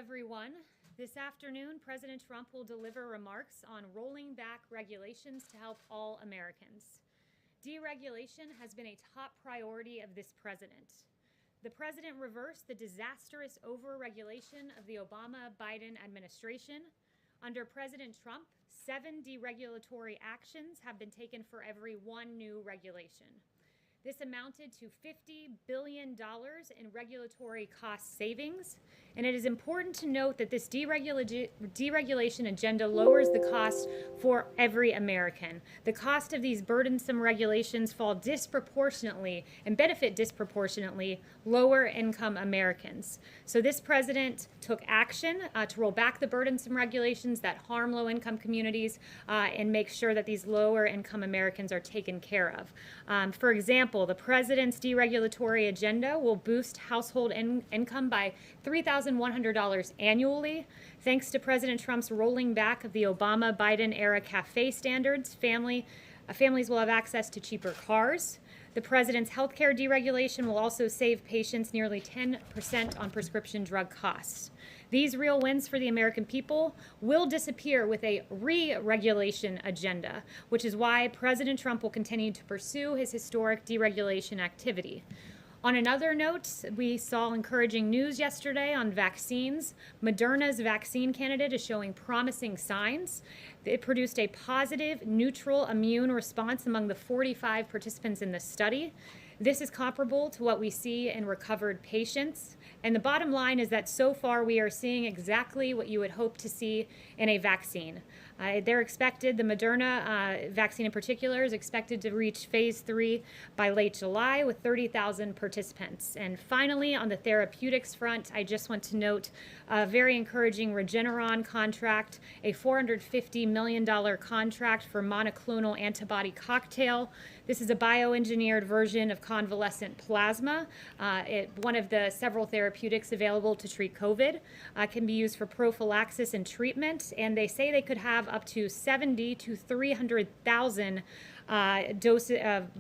everyone. This afternoon, President Trump will deliver remarks on rolling back regulations to help all Americans. Deregulation has been a top priority of this president. The president reversed the disastrous overregulation of the Obama-Biden administration. Under President Trump, 7 deregulatory actions have been taken for every 1 new regulation. This amounted to $50 billion in regulatory cost savings, and it is important to note that this deregulation agenda lowers the cost for every American. The cost of these burdensome regulations fall disproportionately and benefit disproportionately lower income Americans. So this president took action to roll back the burdensome regulations that harm low income communities and make sure that these lower income Americans are taken care of. For example, the president's deregulatory agenda will boost household income by $3,100 annually. Thanks to President Trump's rolling back of the Obama-Biden era CAFE standards, families will have access to cheaper cars. The president's healthcare deregulation will also save patients nearly 10% on prescription drug costs. These real wins for the American people will disappear with a re-regulation agenda, which is why President Trump will continue to pursue his historic deregulation activity. On another note, we saw encouraging news yesterday on vaccines. Moderna's vaccine candidate is showing promising signs. It produced a positive, neutral immune response among the 45 participants in the study. This is comparable to what we see in recovered patients. And the bottom line is that so far we are seeing exactly what you would hope to see in a vaccine. The Moderna vaccine in particular, is expected to reach phase 3 by late July with 30,000 participants. And finally, on the therapeutics front, I just want to note a very encouraging Regeneron contract, a $450 million contract for monoclonal antibody cocktail. This is a bioengineered version of convalescent plasma. One of the several therapeutics available to treat COVID, can be used for prophylaxis and treatment, and they say they could have up to 70 to 300,000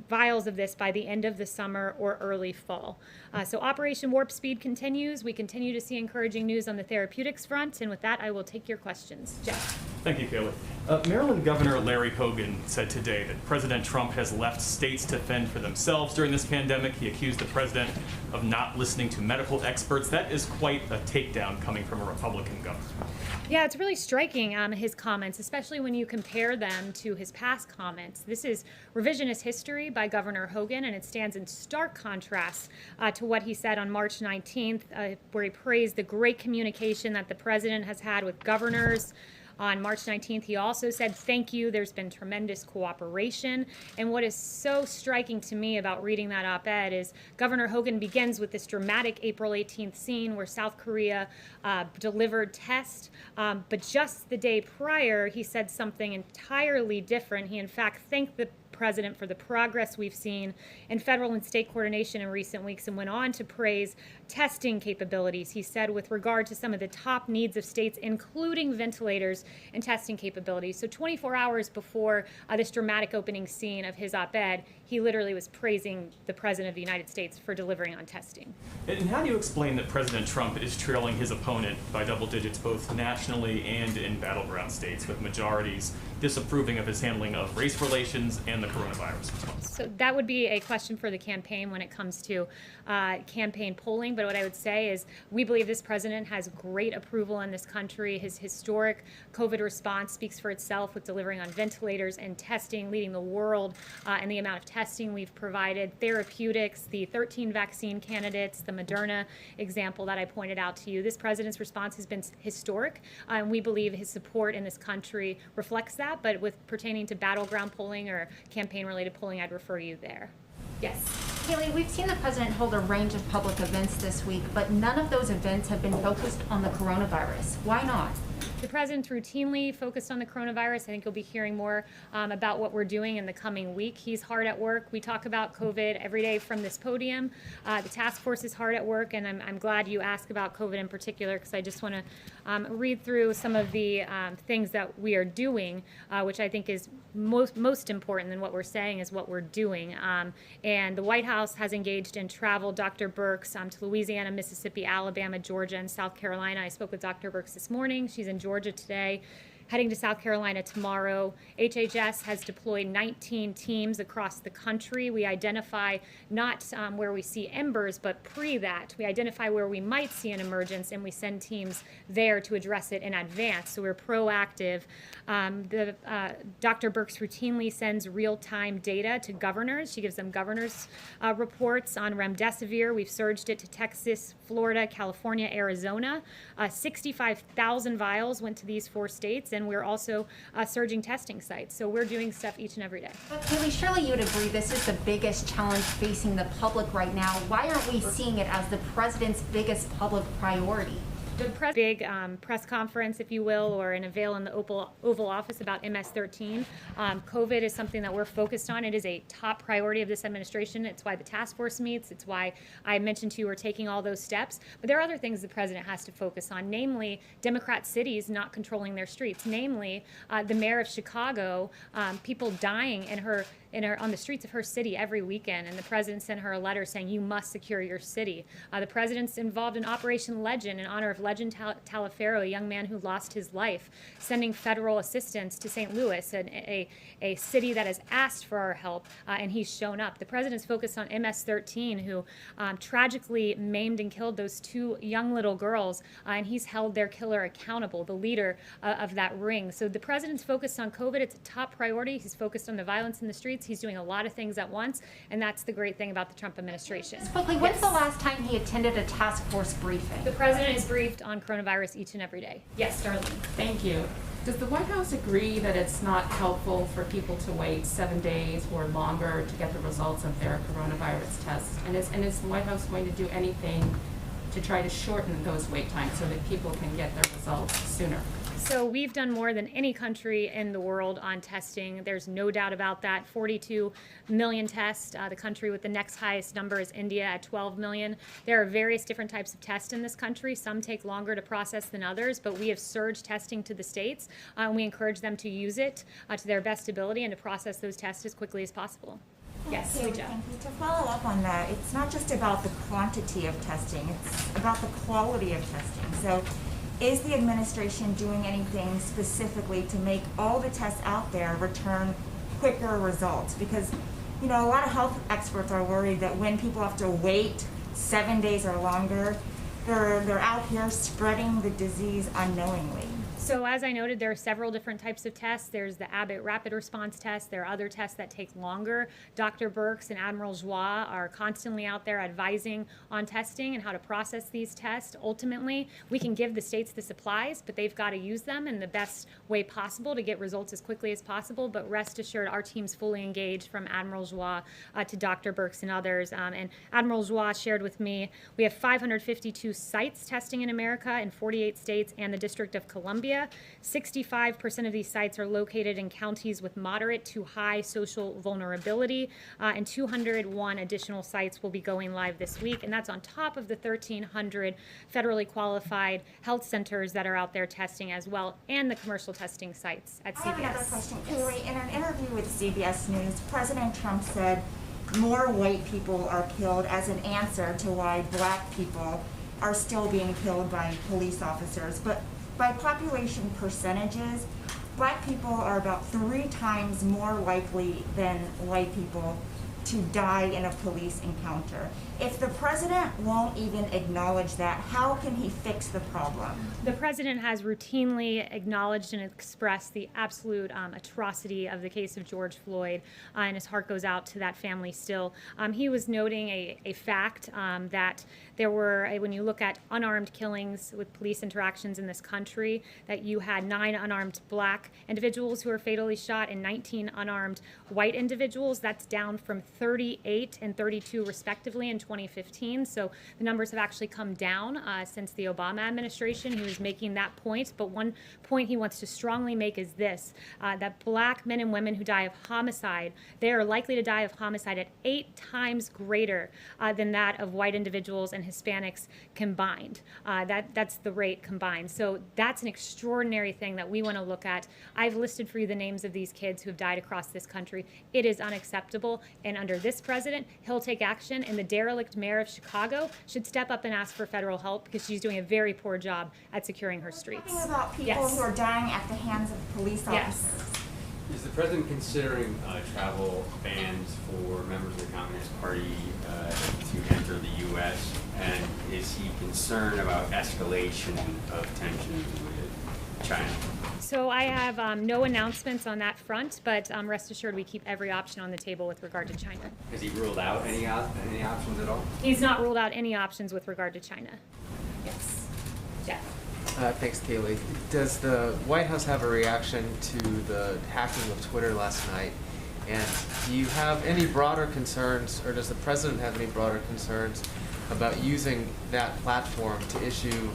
vials of this by the end of the summer or early fall. So Operation Warp Speed continues. We continue to see encouraging news on the therapeutics front, and with that, I will take your questions. Jeff. Thank you, Kayleigh. Maryland Governor Larry Hogan said today that President Trump has left states to fend for themselves during this pandemic. He accused the president of not listening to medical experts. That is quite a takedown coming from a Republican governor. Yeah, it's really striking, his comments, especially when you compare them to his past comments. This is revisionist history by Governor Hogan, and it stands in stark contrast to what he said on March 19th, where he praised the great communication that the president has had with governors. On March 19th, he also said, "Thank you, there's been tremendous cooperation." And what is so striking to me about reading that op-ed is Governor Hogan begins with this dramatic April 18th scene where South Korea delivered tests, but just the day prior, he said something entirely different. He, in fact, thanked the president for the progress we've seen in federal and state coordination in recent weeks, and went on to praise testing capabilities. He said with regard to some of the top needs of states, including ventilators and testing capabilities. So 24 hours before this dramatic opening scene of his op-ed, he literally was praising the president of the United States for delivering on testing. And how do you explain that President Trump is trailing his opponent by double digits both nationally and in battleground states, with majorities disapproving of his handling of race relations and the coronavirus response? So that would be a question for the campaign when it comes to campaign polling. But what I would say is we believe this president has great approval in this country. His historic COVID response speaks for itself, with delivering on ventilators and testing, leading the world in the amount of testing we've provided, therapeutics, the 13 vaccine candidates, the Moderna example that I pointed out to you. This president's response has been historic, and we believe his support in this country reflects that. But with pertaining to battleground polling or campaign-related polling, I'd refer you there. Yes. Kayleigh, we've seen the president hold a range of public events this week, but none of those events have been focused on the coronavirus. Why not? The president's routinely focused on the coronavirus. I think you'll be hearing more about what we're doing in the coming week. He's hard at work. We talk about COVID every day from this podium. The task force is hard at work, and I'm glad you asked about COVID in particular, because I just want to read through some of the things that we are doing, which I think is most important than what we're saying is what we're doing. And the White House has engaged in travel. Dr. Birx to Louisiana, Mississippi, Alabama, Georgia, and South Carolina. I spoke with Dr. Birx this morning. She's in Georgia today, heading to South Carolina tomorrow. HHS has deployed 19 teams across the country. We identify not where we see embers, but pre that. We identify where we might see an emergence, and we send teams there to address it in advance. So we're proactive. Dr. Birx routinely sends real-time data to governors. She gives them governors' reports on remdesivir. We've surged it to Texas, Florida, California, Arizona. 65,000 vials went to these 4 states, and we're also surging testing sites. So we're doing stuff each and every day. But Kayleigh, surely you would agree this is the biggest challenge facing the public right now. Why aren't we seeing it as the president's biggest public priority? The big press conference, if you will, or an avail in the Oval Office about MS-13. COVID is something that we're focused on. It is a top priority of this administration. It's why the task force meets. It's why I mentioned to you we're taking all those steps. But there are other things the president has to focus on, namely Democrat cities not controlling their streets, namely the mayor of Chicago, people dying on the streets of her city every weekend, and the president sent her a letter saying you must secure your city. The president's involved in Operation Legend in honor of Legend Taliaferro, a young man who lost his life, sending federal assistance to St. Louis, a city that has asked for our help, and he's shown up. The president's focused on MS-13, who tragically maimed and killed those 2 young little girls, and he's held their killer accountable, the leader of that ring. So the president's focused on COVID. It's a top priority. He's focused on the violence in the streets. He's doing a lot of things at once, and that's the great thing about the Trump administration. Quickly, when's the last time he attended a task force briefing? The president is briefed on coronavirus each and every day. Yes, Darlene. Thank you. Does the White House agree that it's not helpful for people to wait 7 days or longer to get the results of their coronavirus tests? And is the White House going to do anything to try to shorten those wait times so that people can get their results sooner? So we've done more than any country in the world on testing. There's no doubt about that. 42 million tests. The country with the next highest number is India at 12 million. There are various different types of tests in this country. Some take longer to process than others, but we have surged testing to the states. We encourage them to use it to their best ability and to process those tests as quickly as possible. Yes, Thank you. To follow up on that, it's not just about the quantity of testing, it's about the quality of testing. So is the administration doing anything specifically to make all the tests out there return quicker results? Because, you know, a lot of health experts are worried that when people have to wait 7 days or longer, they're out here spreading the disease unknowingly. So as I noted, there are several different types of tests. There's the Abbott rapid response test. There are other tests that take longer. Dr. Birx and Admiral Joie are constantly out there advising on testing and how to process these tests. Ultimately, we can give the states the supplies, but they've got to use them in the best way possible to get results as quickly as possible. But rest assured, our team's fully engaged, from Admiral Joie to Dr. Birx and others. And Admiral Joie shared with me, we have 552 sites testing in America in 48 states and the District of Columbia. 65% of these sites are located in counties with moderate to high social vulnerability, and 201 additional sites will be going live this week, and that's on top of the 1,300 federally qualified health centers that are out there testing as well, and the commercial testing sites at CBS. I have another question. Kayleigh, in an interview with CBS News, President Trump said more white people are killed as an answer to why black people are still being killed by police officers. But by population percentages, black people are about 3 times more likely than white people to die in a police encounter. If the president won't even acknowledge that, how can he fix the problem? The president has routinely acknowledged and expressed the absolute atrocity of the case of George Floyd, and his heart goes out to that family still. He was noting a fact that there were, when you look at unarmed killings with police interactions in this country, that you had 9 unarmed black individuals who were fatally shot and 19 unarmed white individuals. That's down from 38 and 32 respectively in 2015. So the numbers have actually come down since the Obama administration. He was making that point, but one point he wants to strongly make is this, that black men and women who die of homicide, they are likely to die of homicide at 8 times greater than that of white individuals and Hispanics combined. That's the rate combined. So that's an extraordinary thing that we want to look at. I've listed for you the names of these kids who have died across this country. It is unacceptable, and under this president, he'll take action, and the derelict mayor of Chicago should step up and ask for federal help because she's doing a very poor job at securing her streets. Talking about people Yes. who are dying at the hands of police Yes. officers. Is the president considering travel bans for members of the Communist Party to enter the U.S.? And is he concerned about escalation of tensions with China? So I have no announcements on that front, but rest assured we keep every option on the table with regard to China. Has he ruled out any options at all? He's not ruled out any options with regard to China. Yes. Jeff. Thanks, Kayleigh. Does the White House have a reaction to the hacking of Twitter last night? And do you have any broader concerns, or does the president have any broader concerns about using that platform to issue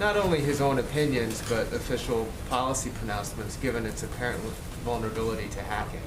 not only his own opinions, but official policy pronouncements, given its apparent vulnerability to hacking?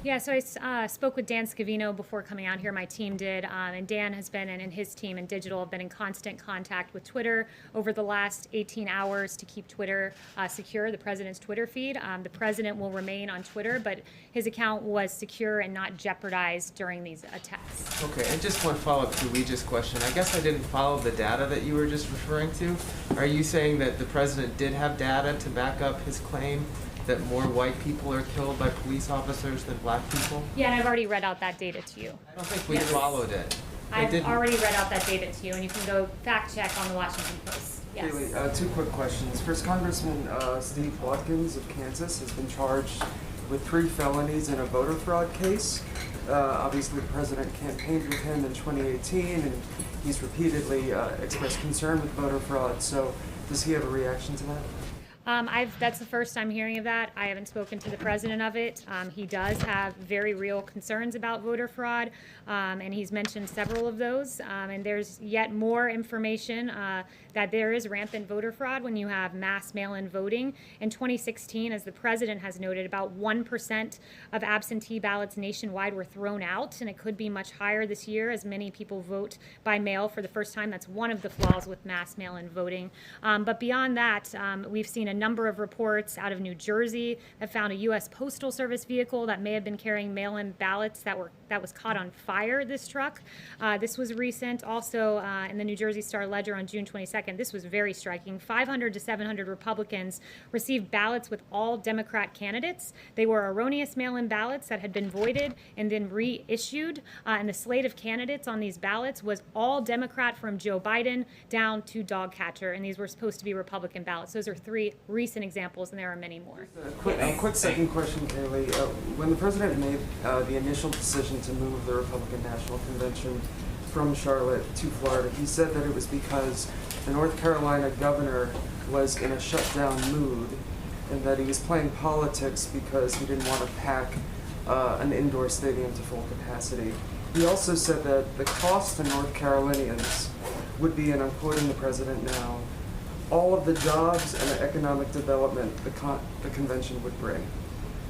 Yeah, so I spoke with Dan Scavino before coming out here. My team did, and Dan has been, and his team in digital have been in constant contact with Twitter over the last 18 hours to keep Twitter secure, the president's Twitter feed. The president will remain on Twitter, but his account was secure and not jeopardized during these attacks. Okay, and just one follow-up to Luigi's question. I guess I didn't follow the data that you were just referring to. Are you saying that the president did have data to back up his claim that more white people are killed by police officers than black people? Yeah, and I've already read out that data to you. I don't think we Yes. followed it. I I've didn't. already read out that data to you, and you can go fact check on the Washington Post. Yes. Kayleigh, 2 quick questions. First, Congressman Steve Watkins of Kansas has been charged with 3 felonies in a voter fraud case. Obviously, the president campaigned with him in 2018, and he's repeatedly expressed concern with voter fraud. So, does he have a reaction to that? That's the first I'm hearing of that. I haven't spoken to the president of it. He does have very real concerns about voter fraud, and he's mentioned several of those. And there's yet more information that there is rampant voter fraud when you have mass mail-in voting. In 2016, as the president has noted, about 1% of absentee ballots nationwide were thrown out, and it could be much higher this year as many people vote by mail for the first time. That's one of the flaws with mass mail-in voting. But beyond that, we've seen a number of reports out of New Jersey that found a U.S. Postal Service vehicle that may have been carrying mail-in ballots that was caught on fire, this truck. This was recent. Also, in the New Jersey Star-Ledger on June 22nd, this was very striking. 500 to 700 Republicans received ballots with all Democrat candidates. They were erroneous mail-in ballots that had been voided and then reissued. And the slate of candidates on these ballots was all Democrat from Joe Biden down to dog catcher, and these were supposed to be Republican ballots. Those are 3 recent examples, and there are many more. A quick second question, Kayleigh. When the president made the initial decision to move the Republican National Convention from Charlotte to Florida, he said that it was because the North Carolina governor was in a shutdown mood and that he was playing politics because he didn't want to pack an indoor stadium to full capacity. He also said that the cost to North Carolinians would be, and I'm quoting the president now, all of the jobs and the economic development the convention would bring.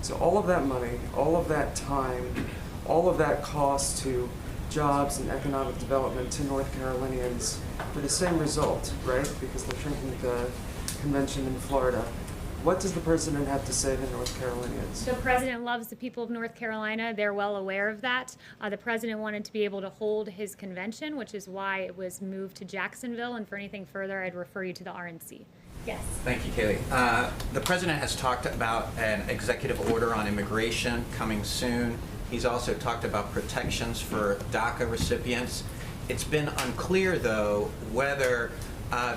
So all of that money, all of that time, all of that cost to jobs and economic development to North Carolinians for the same result, right? Because they're shrinking the convention in Florida. What does the president have to say to North Carolinians? The president loves the people of North Carolina. They're well aware of that. The president wanted to be able to hold his convention, which is why it was moved to Jacksonville. And for anything further, I'd refer you to the RNC. Yes. Thank you, Kayleigh. The president has talked about an executive order on immigration coming soon. He's also talked about protections for DACA recipients. It's been unclear, though, whether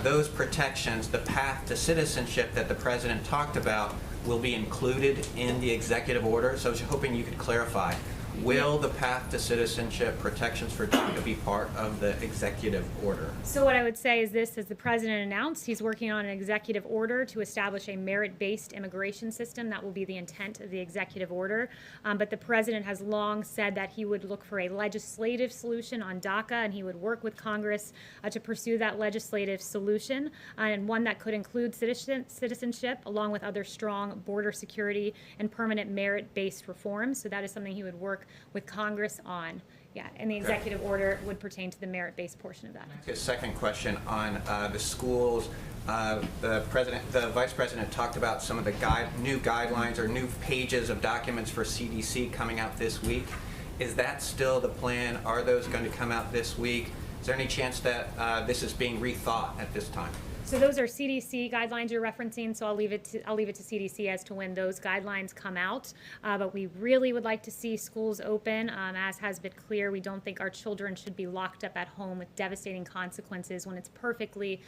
those protections, the path to citizenship that the president talked about, will be included in the executive order. So I was hoping you could clarify Will the path to citizenship protections for DACA be part of the executive order? So what I would say is this, as the president announced, he's working on an executive order to establish a merit-based immigration system. That will be the intent of the executive order. But the president has long said that he would look for a legislative solution on DACA, and he would work with Congress to pursue that legislative solution, and one that could include citizenship, along with other strong border security and permanent merit-based reforms. So that is something he would work with Congress on. Yeah, and the executive order would pertain to the merit-based portion of that. A second question on the schools. The vice president talked about some of the new guidelines or new pages of documents for CDC coming out this week. Is that still the plan? Are those going to come out this week? Is there any chance that this is being rethought at this time? So those are CDC guidelines you're referencing, so I'll leave it to CDC as to when those guidelines come out. But we really would like to see schools open. As has been clear, we don't think our children should be locked up at home with devastating consequences when it's perfectly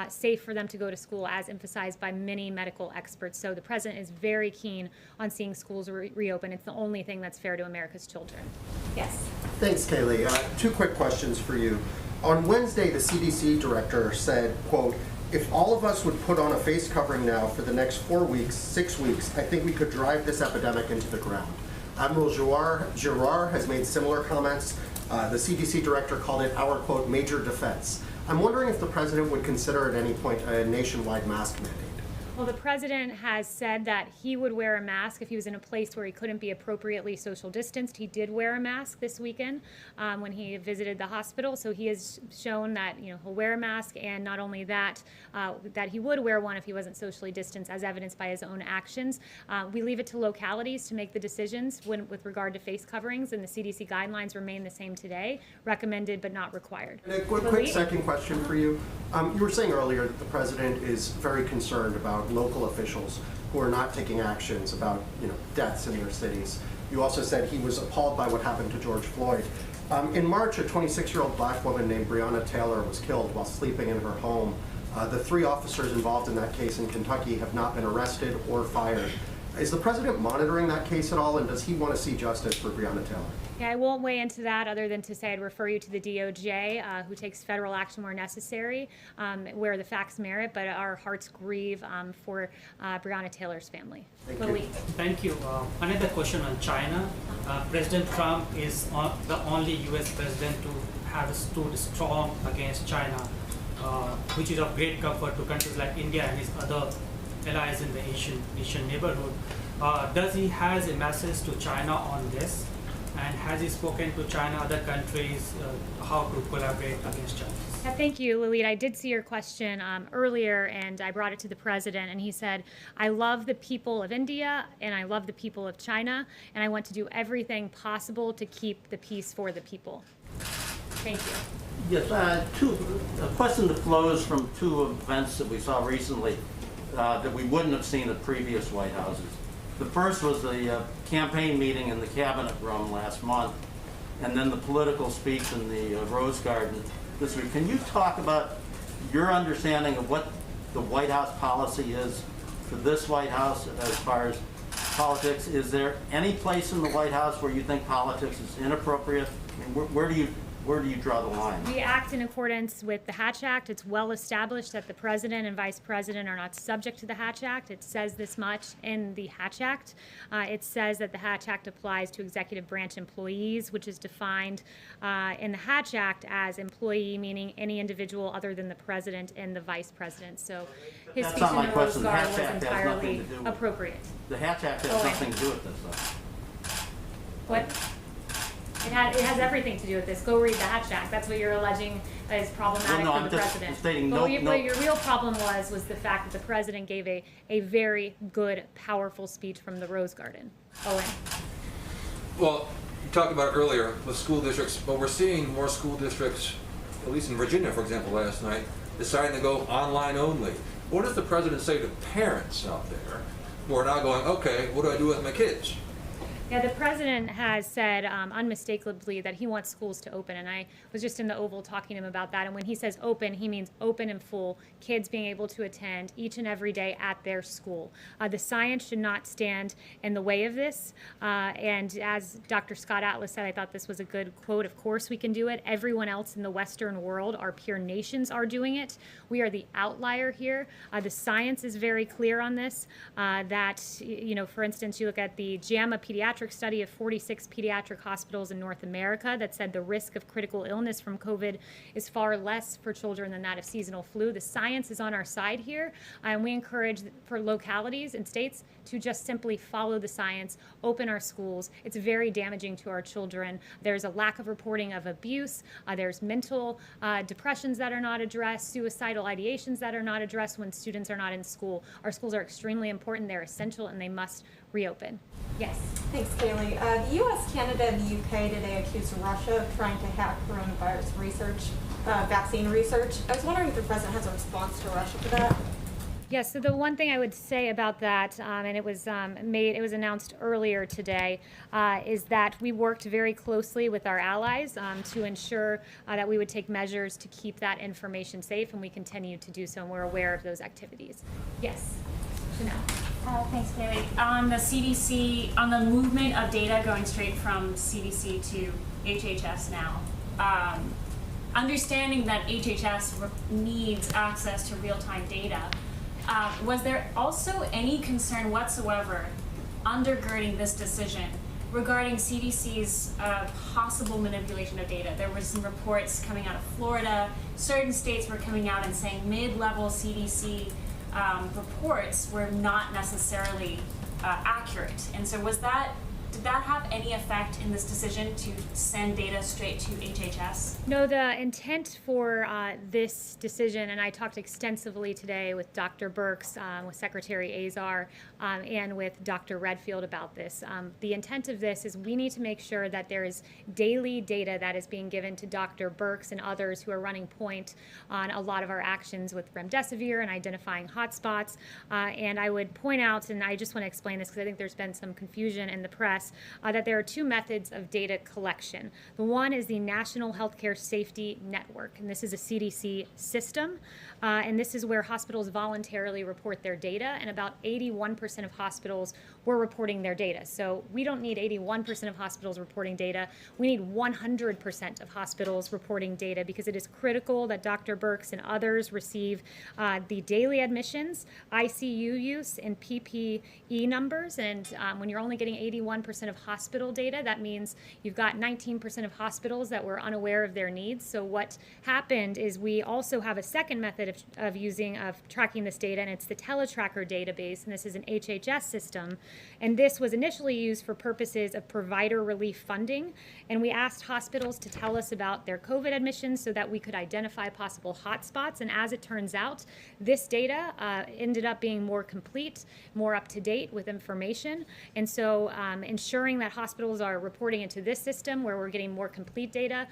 safe for them to go to school, as emphasized by many medical experts. So the president is very keen on seeing schools reopen. It's the only thing that's fair to America's children. Yes. Thanks, Kayleigh. Two quick questions for you. On Wednesday, the CDC director said, quote, "If all of us would put on a face covering now for the next 4 weeks, 6 weeks, I think we could drive this epidemic into the ground." Admiral Giroir has made similar comments. The CDC director called it our, quote, major defense. I'm wondering if the president would consider at any point a nationwide mask mandate. Well, the president has said that he would wear a mask if he was in a place where he couldn't be appropriately social distanced. He did wear a mask this weekend when he visited the hospital. So he has shown that he'll wear a mask, and not only that, that he would wear one if he wasn't socially distanced, as evidenced by his own actions. We leave it to localities to make the decisions with regard to face coverings, and the CDC guidelines remain the same today, recommended but not required. And a quick second question for you. You were saying earlier that the president is very concerned about local officials who are not taking actions about deaths in their cities. You also said he was appalled by what happened to George Floyd. In March, a 26-year-old black woman named Breonna Taylor was killed while sleeping in her home. The 3 officers involved in that case in Kentucky have not been arrested or fired. Is the president monitoring that case at all, and does he want to see justice for Breonna Taylor? Yeah, I won't weigh into that other than to say I'd refer you to the DOJ, who takes federal action where necessary, where the facts merit, but our hearts grieve for Breonna Taylor's family. Thank you. Another question on China. President Trump is the only U.S. president to have stood strong against China, which is of great comfort to countries like India and his other allies in the Asian neighborhood. Does he has a message to China on this? And has he spoken to China, other countries, how to collaborate against China? Yeah, thank you, Lalit. I did see your question earlier, and I brought it to the president, and he said, I love the people of India, and I love the people of China, and I want to do everything possible to keep the peace for the people. Thank you. Yes, a question that flows from 2 events that we saw recently that we wouldn't have seen at previous White Houses. The first was the campaign meeting in the cabinet room last month, and then the political speech in the Rose Garden this week. Can you talk about your understanding of what the White House policy is for this White House as far as politics? Is there any place in the White House where you think politics is inappropriate? I mean, where do you draw the line? We act in accordance with the Hatch Act. It's well established that the president and vice president are not subject to the Hatch Act. It says this much in the Hatch Act. It says that the Hatch Act applies to executive branch employees, which is defined in the Hatch Act as employee, meaning any individual other than the president and the vice president. So his speech in the Rose Garden was entirely appropriate. The Hatch Act has nothing to do with this, though. What? It has everything to do with this. Go read the Hatch Act. That's what you're alleging is problematic for the president. Stating what your real problem was the fact that the president gave a very good, powerful speech from the Rose Garden. Owen. Well, you talked about earlier with school districts, but we're seeing more school districts, at least in Virginia, for example, last night, deciding to go online only. What does the president say to parents out there who are now going, okay, what do I do with my kids? Yeah, the president has said unmistakably that he wants schools to open, and I was just in the Oval talking to him about that. And when he says open, he means open and full, kids being able to attend each and every day at their school. The science should not stand in the way of this. And as Dr. Scott Atlas said, I thought this was a good quote. Of course we can do it. Everyone else in the Western world, our peer nations, are doing it. We are the outlier here. The science is very clear on this, that, you know, for instance, you look at the JAMA pediatric study of 46 pediatric hospitals in North America that said the risk of critical illness from COVID is far less for children than that of seasonal flu. The science is on our side here, and we encourage for localities and states to just simply follow the science, open our schools. It's very damaging to our children. There's a lack of reporting of abuse. There's mental depressions that are not addressed, suicidal ideations that are not addressed when students are not in school. Our schools are extremely important. They're essential, and they must reopen. Yes. Thanks, Kayleigh. The U.S., Canada, and the U.K. today accused Russia of trying to hack coronavirus research, vaccine research. I was wondering if the president has a response to Russia for that. Yes, so the one thing I would say about that, and it was announced earlier today, is that we worked very closely with our allies to ensure that we would take measures to keep that information safe, and we continue to do so, and we're aware of those activities. Yes, Chanel. Thanks, Kayleigh. On the CDC, on the movement of data going straight from CDC to HHS now, understanding that HHS needs access to real-time data, was there also any concern whatsoever undergirding this decision regarding CDC's possible manipulation of data? There were some reports coming out of Florida. Certain states were coming out and saying mid-level CDC reports were not necessarily accurate. And so did that have any effect in this decision to send data straight to HHS? No, the intent for this decision, and I talked extensively today with Dr. Birx, with Secretary Azar, and with Dr. Redfield about this. The intent of this is we need to make sure that there is daily data that is being given to Dr. Birx and others who are running point on a lot of our actions with remdesivir and identifying hotspots. And I would point out, and I just want to explain this because I think there's been some confusion in the press, that there are two methods of data collection. The one is the National Healthcare Safety Network, and this is a CDC system, and this is where hospitals voluntarily report their data, and about 81% of hospitals were reporting their data. So we don't need 81% of hospitals reporting data. We need 100% of hospitals reporting data because it is critical that Dr. Birx and others receive the daily admissions, ICU use, and PPE numbers. And when you're only getting 81% of hospital data, that means you've got 19% of hospitals that were unaware of their needs. So what happened is we also have a second method of tracking this data, and it's the TeleTracker database, and this is an HHS system. And this was initially used for purposes of provider relief funding, and we asked hospitals to tell us about their COVID admissions so that we could identify possible hotspots. And as it turns out, this data ended up being more complete, more up to date with information. And so ensuring that hospitals are reporting into this system where we're getting more complete data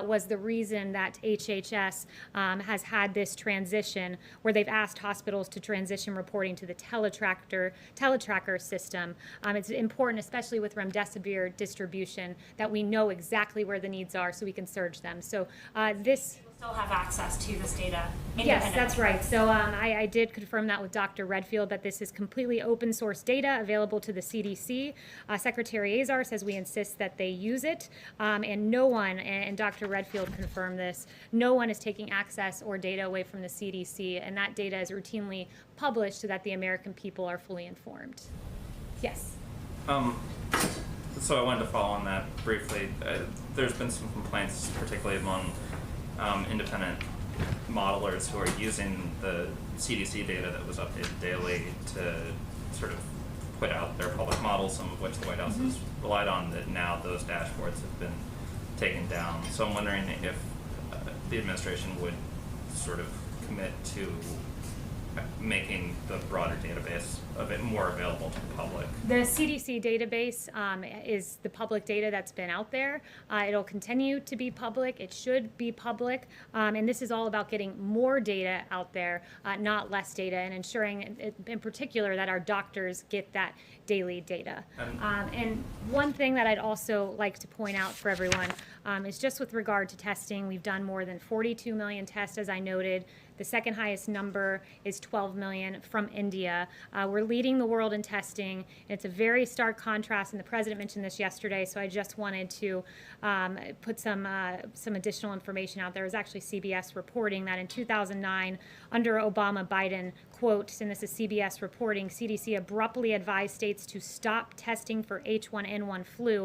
was the reason that HHS has had this transition where they've asked hospitals to transition reporting to the TeleTracker system. It's important, especially with remdesivir distribution, that we know exactly where the needs are so we can surge them. So this Still have access to this data. Yes, that's right. So I did confirm that with Dr. Redfield, that this is completely open source data available to the CDC. Secretary Azar says we insist that they use it, and no one, and Dr. Redfield confirmed this, no one is taking access or data away from the CDC, and that data is routinely published so that the American people are fully informed. Yes. So I wanted to follow on that briefly. There's been some complaints, particularly among independent modelers who are using the CDC data that was updated daily to sort of put out their public models, some of which the White House has relied on, that now those dashboards have been taken down. So I'm wondering if the administration would sort of commit to making the broader database a bit more available to the public? The CDC database is the public data that's been out there. It'll continue to be public. It should be public. And this is all about getting more data out there, not less data, and ensuring in particular that our doctors get that daily data. And one thing that I'd also like to point out for everyone is just with regard to testing, we've done more than 42 million tests, as I noted. The second highest number is 12 million from India. We're leading the world in testing. It's a very stark contrast, and the president mentioned this yesterday, so I just wanted to put some additional information out there. It was actually CBS reporting that in 2009, under Obama-Biden, quote, and this is CBS reporting, CDC abruptly advised states to stop testing for H1N1 flu